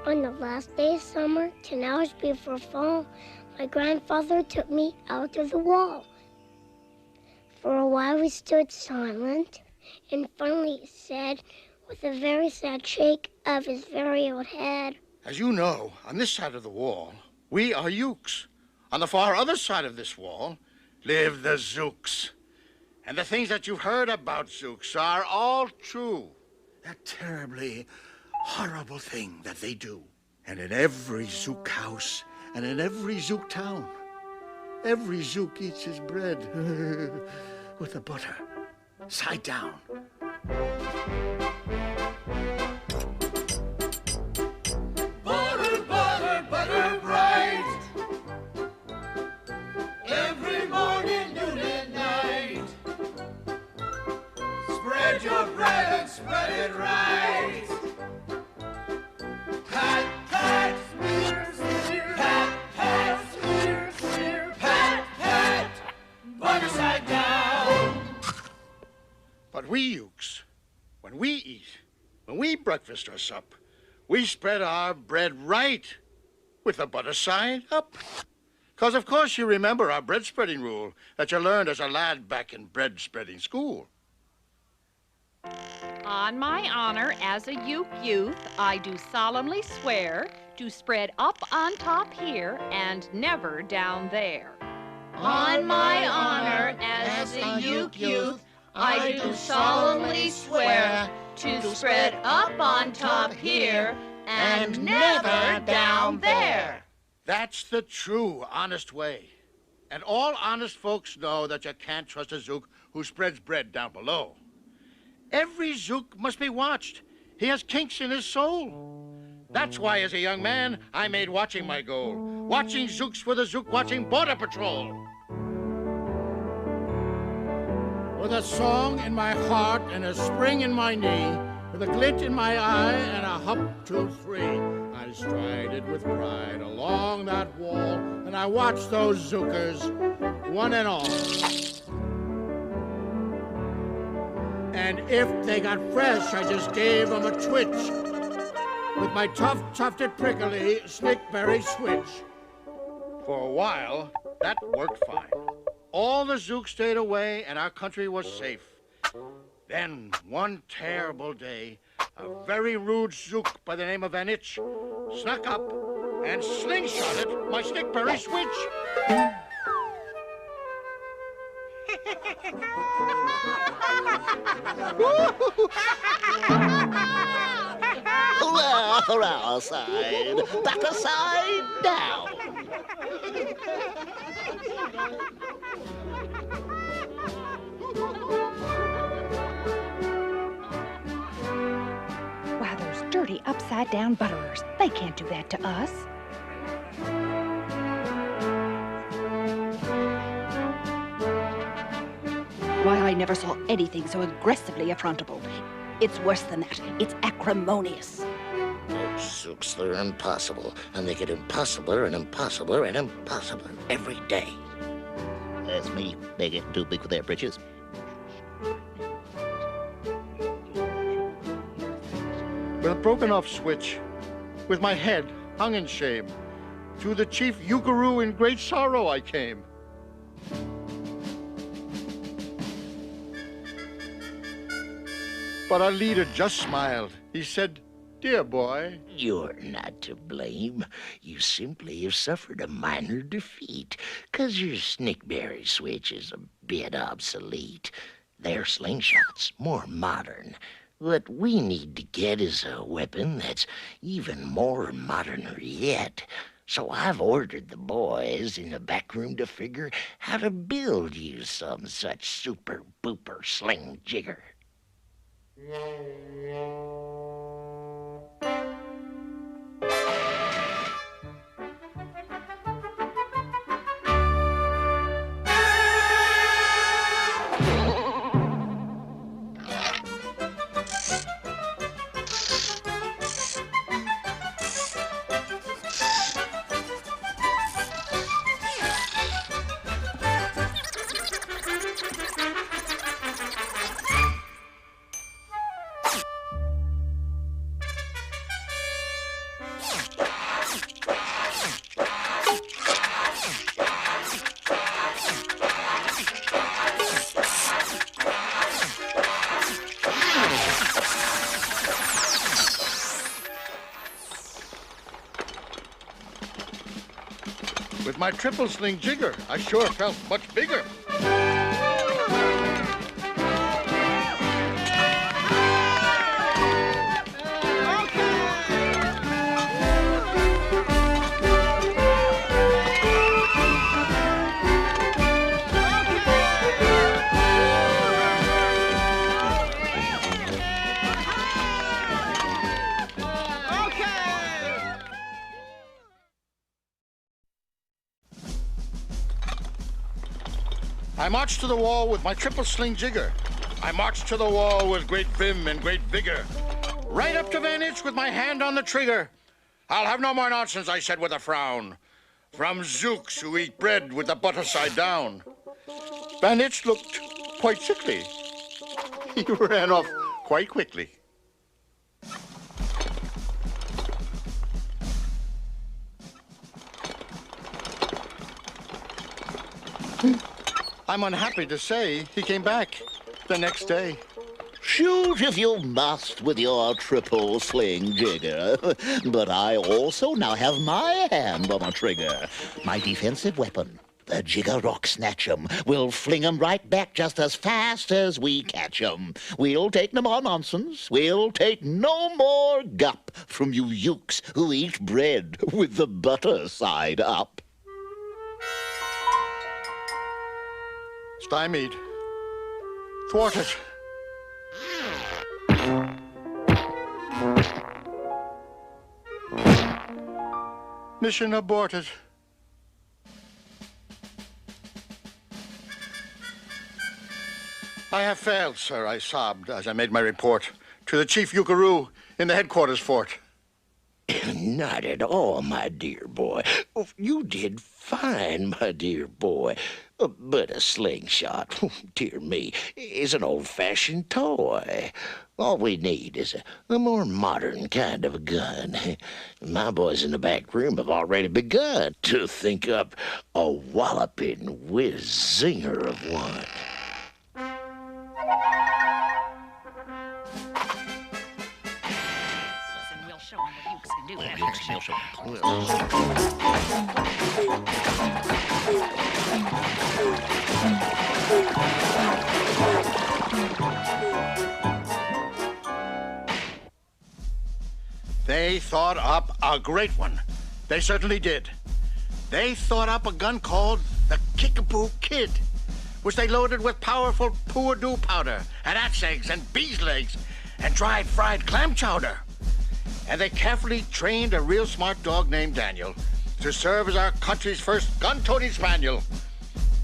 On the last day of summer, 10 hours before fall, my grandfather took me out to the wall. For a while we stood silent, and finally he said, with a very sad shake of his very old head, "As you know, on this side of the wall, we are Ukes. On the far other side of this wall live the Zooks. And the things that you've heard about Zooks are all true. That terribly horrible thing that they do. And in every Zook house and in every Zook town, every Zook eats his bread with the butter, side down." Butter, butter, butter bright. Every morning, noon and night. Spread your bread and spread it right. Pat, pat, smear, smear. Pat, pat, smear, smear. Pat, pat, butter side down. But we Ukes, when we eat, when we breakfast or sup, we spread our bread right with the butter side up. 'Cause of course you remember our bread spreading rule that you learned as a lad back in bread spreading school. On my honor as a Uke youth, I do solemnly swear to spread up on top here and never down there. On my honor as a Uke youth, I do solemnly swear to spread up on top here and never down there. That's the true, honest way. And all honest folks know that you can't trust a Zook who spreads bread down below. Every Zook must be watched. He has kinks in his soul. That's why, as a young man, I made watching my goal. Watching Zooks for the Zook Watching Border Patrol. With a song in my heart and a spring in my knee, with a glint in my eye and a hop, 2, 3, I strided with pride along that wall, and I watched those Zookers, one and all. And if they got fresh, I just gave them a twitch with my tough, tufted, prickly snickberry switch. For a while, that worked fine. All the Zooks stayed away, and our country was safe. Then, one terrible day, a very rude Zook by the name of Van Itch snuck up and slingshotted my snickberry switch. Hurrah, hurrah, side, batter side down. Wow, those dirty upside-down butterers. They can't do that to us. Why, I never saw anything so aggressively affrontable. It's worse than that. It's acrimonious. Those Zooks, they're impossible, and they get impossibler and impossibler and impossibler every day. That's me. They're getting too big for their britches. With a broken-off switch, with my head hung in shame, to the chief Ukaroo in great sorrow I came. But our leader just smiled. He said, "Dear boy, You're not to blame. You simply have suffered a minor defeat, 'cause your snickberry switch is a bit obsolete. Their slingshot's more modern. What we need to get is a weapon that's even more moderner yet. So I've ordered the boys in the back room to figure how to build you some such super-booper sling jigger." with my triple sling jigger, I sure felt much bigger. I marched to the wall with my triple sling jigger. I marched to the wall with great vim and great vigor. Right up to Van Itch with my hand on the trigger. I'll have no more nonsense, I said with a frown. From Zooks who eat bread with the butter side down. Van Itch looked quite sickly. He ran off quite quickly. I'm unhappy to say he came back the next day. Shoot if you must with your triple sling jigger. But I also now have my hand on a trigger. My defensive weapon, the jigger rock snatch'em. We'll fling 'em right back just as fast as we catch 'em. We'll take no more nonsense. We'll take no more gup from you ukes who eat bread with the butter side up. Stymied. Thwarted. Mission aborted. I have failed, sir, I sobbed as I made my report to the chief Ukaroo in the headquarters fort. Not at all, my dear boy. You did fine, my dear boy. But a slingshot, dear me, is an old-fashioned toy. All we need is a more modern kind of a gun. My boys in the back room have already begun to think up a walloping whiz-zinger of one. Listen, we'll show 'em what Ukes can do. They thought up a great one. They certainly did. They thought up a gun called the Kickapoo Kid, which they loaded with powerful poo-a-doo powder and axe eggs and bees' legs and dried fried clam chowder. And they carefully trained a real smart dog named Daniel to serve as our country's first gun-toting spaniel.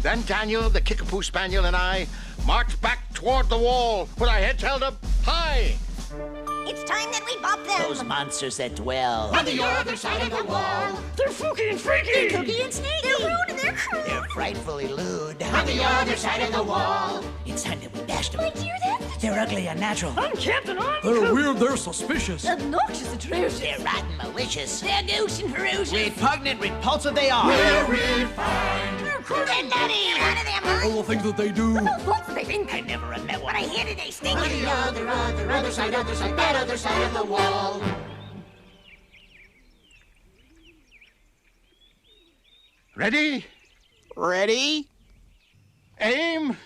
Then Daniel, the Kickapoo Spaniel, and I marched back toward the wall with our heads held up high. It's time that we bop them. Those monsters that dwell On the other side of the wall. They're fooky and freaky. They're kooky and sneaky. They're rude and they're crude. They're frightfully lewd. On the other side of the wall. It's time that we bashed them. My dear, that's They're ugly, unnatural. They're weird, they're suspicious. obnoxious, atrocious. They're rotten, malicious. They're gauche and ferocious. Repugnant, repulsive they are. We're refined. They're nutty. None of them, huh? All the things that they do. What do they think? I never met When one. I hear it, they stink. On the other side, that other side of the wall. Ready? Ready? Aim.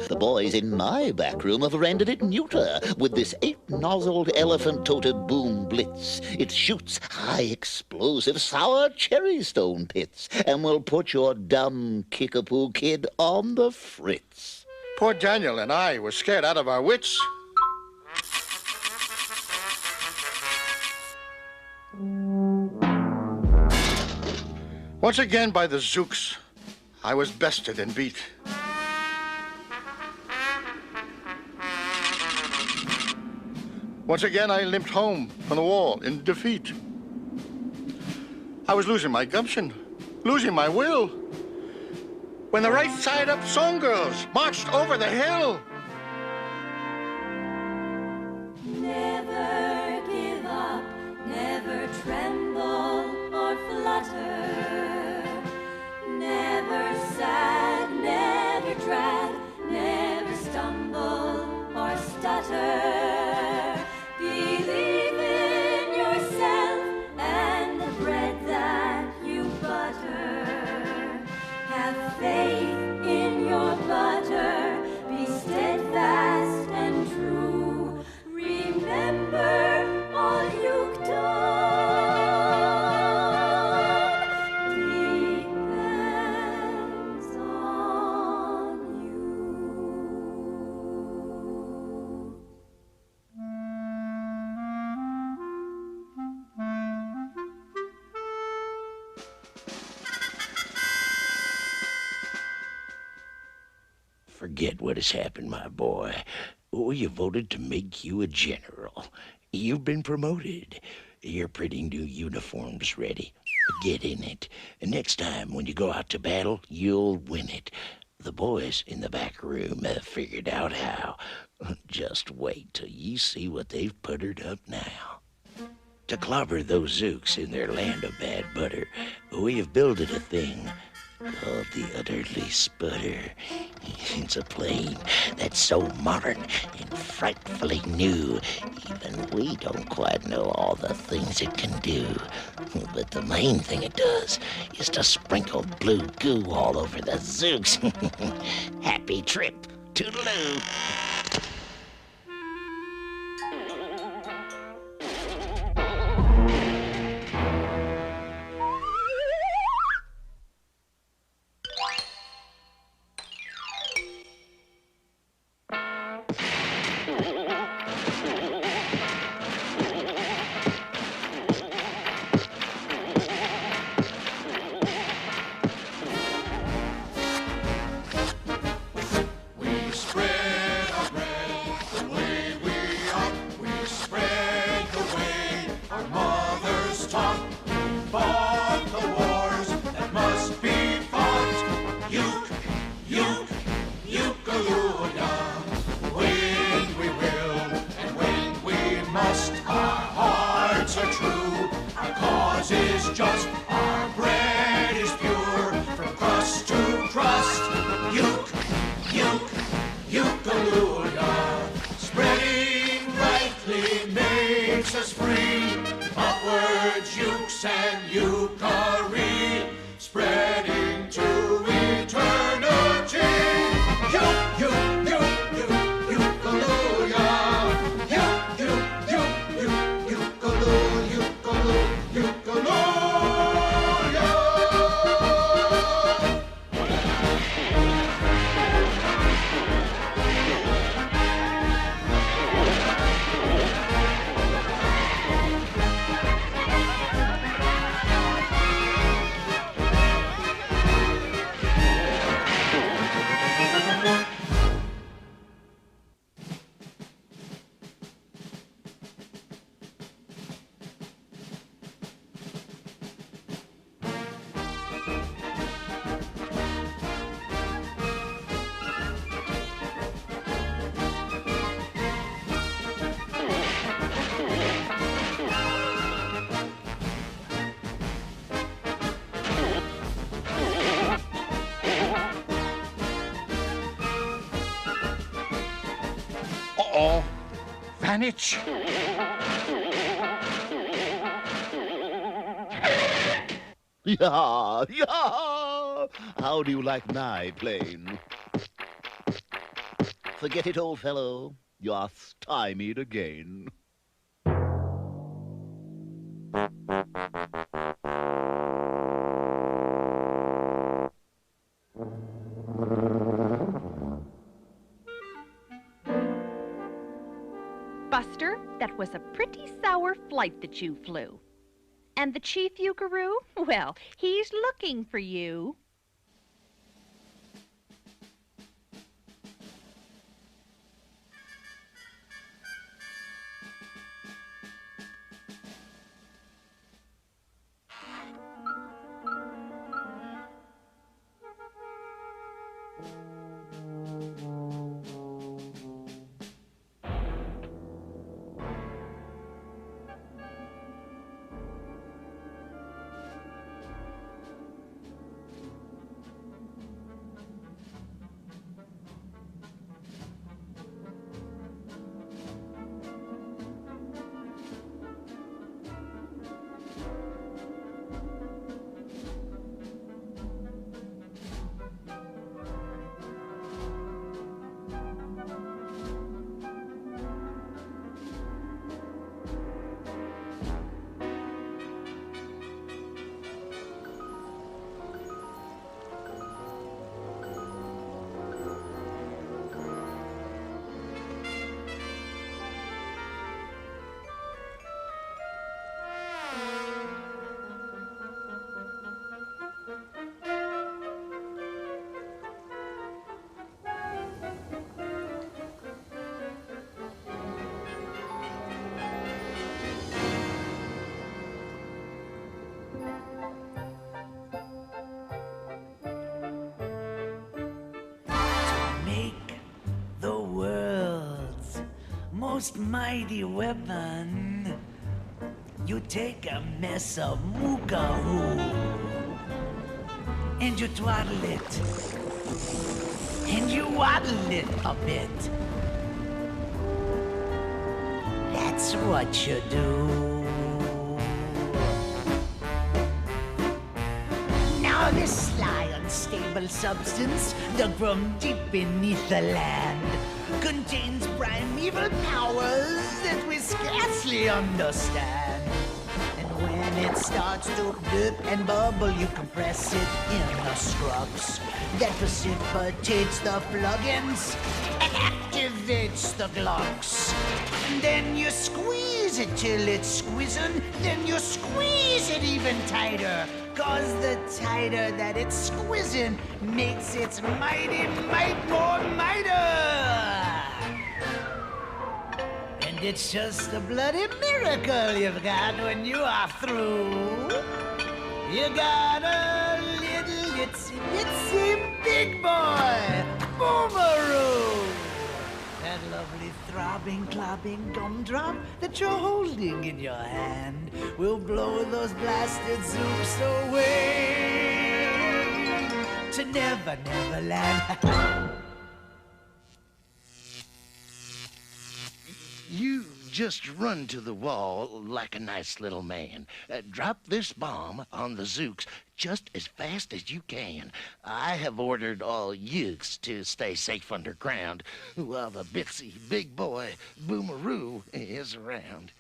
The boys in my back room have rendered it neuter with this 8-nozzled elephant-toted boom blitz. It shoots high explosive sour cherry stone pits and will put your dumb Kickapoo Kid on the fritz. Poor Daniel and I were scared out of our wits. Once again by the Zooks, I was bested and beat. Once again, I limped home from the wall in defeat. I was losing my gumption, losing my will, when the right side up song girls marched over the hill. Never give up, never tremble or flutter. Never sad, never drag, never stumble or stutter. Believe in yourself and the bread forget what has happened, my boy. We have voted to make you a general. You've been promoted. Your pretty new uniform's ready. Get in it. And next time when you go out to battle, you'll win it. The boys in the back room have figured out how. Just wait till you see what they've puttered up now. To clobber those Zooks in their land of bad butter, we have builded a thing called the Utterly Sputter. It's a plane that's so modern and frightfully new, even we don't quite know all the things it can do. But the main thing it does is to sprinkle blue goo all over the Zooks. Happy trip, toodaloo. Vanich. Yeah, yeah. How do you like my plane? Forget it, old fellow. You are stymied again. Buster, that was a pretty sour flight that you flew. And the Chief Ukaroo? Well, he's looking for you. most mighty weapon. You take a mess of mookahoo and you twaddle it, and you waddle it a bit. That's what you do. Now this sly, unstable substance, dug from deep beneath the land, contains primeval powers that we scarcely understand. And when it starts to blip and bubble, you compress it in the scrubs. That precipitates the plugins and activates the glocks. And then you squeeze it till it's squeezing, then you squeeze it even tighter. 'Cause the tighter that it's squeezing makes its mighty might more mightier. And it's just a bloody miracle you've got when you are through. You got a little itsy big boy, Boomeroo. That lovely throbbing, clobbing gumdrop that you're holding in your hand will blow those blasted zoops away to Never, Never Land. You just run to the wall like a nice little man. Drop this bomb on the Zooks just as fast as you can. I have ordered all youths to stay safe underground while the bitsy big boy Boomeroo is around.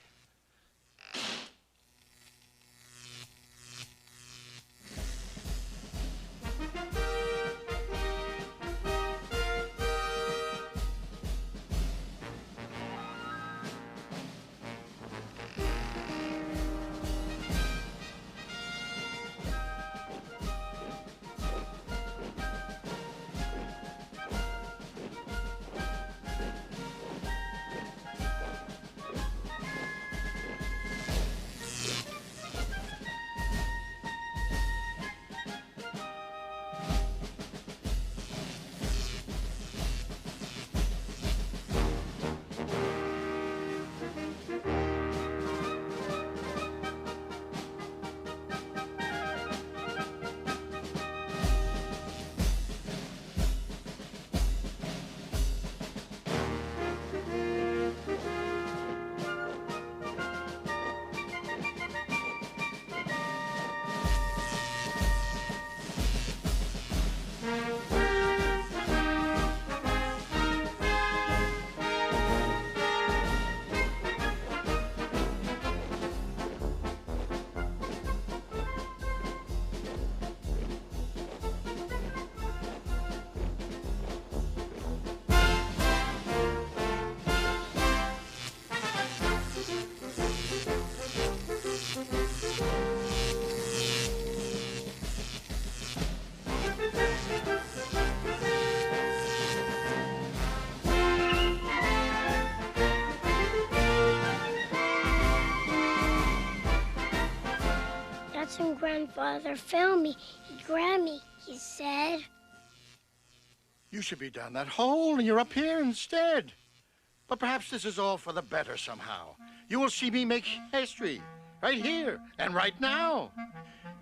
When Grandfather found me, he grabbed me. He said, You should be down that hole, and you're up here instead. But perhaps this is all for the better somehow. You will see me make history, right here and right now.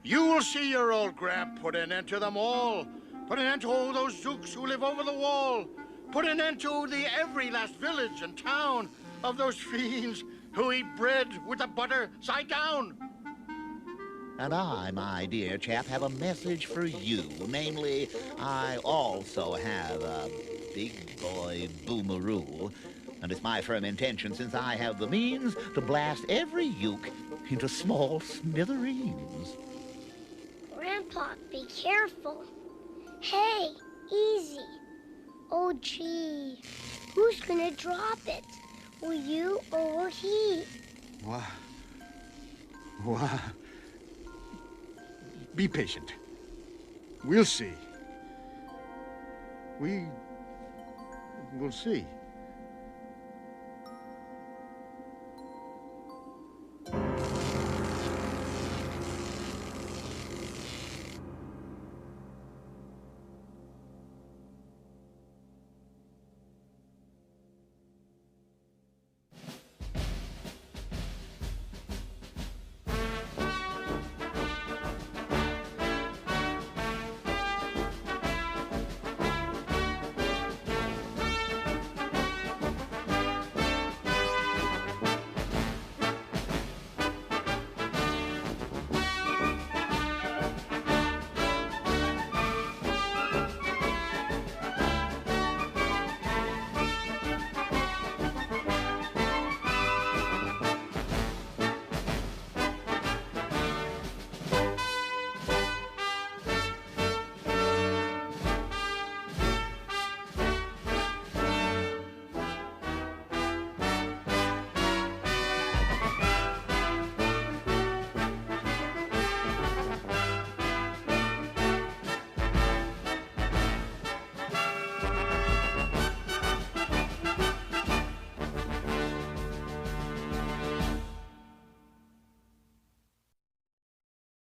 You will see your old Gramp put an end to them all. Put an end to all those Zooks who live over the wall. Put an end to the every last village and town of those fiends who eat bread with the butter side down. And I, my dear chap, have a message for you. Namely, I also have a big boy Boomeroo. And it's my firm intention, since I have the means, to blast every uke into small smithereens. Grandpa, be careful. Hey, easy. Oh, gee. Who's gonna drop it? Will you or will he? What? Be patient. We'll see. We'll see.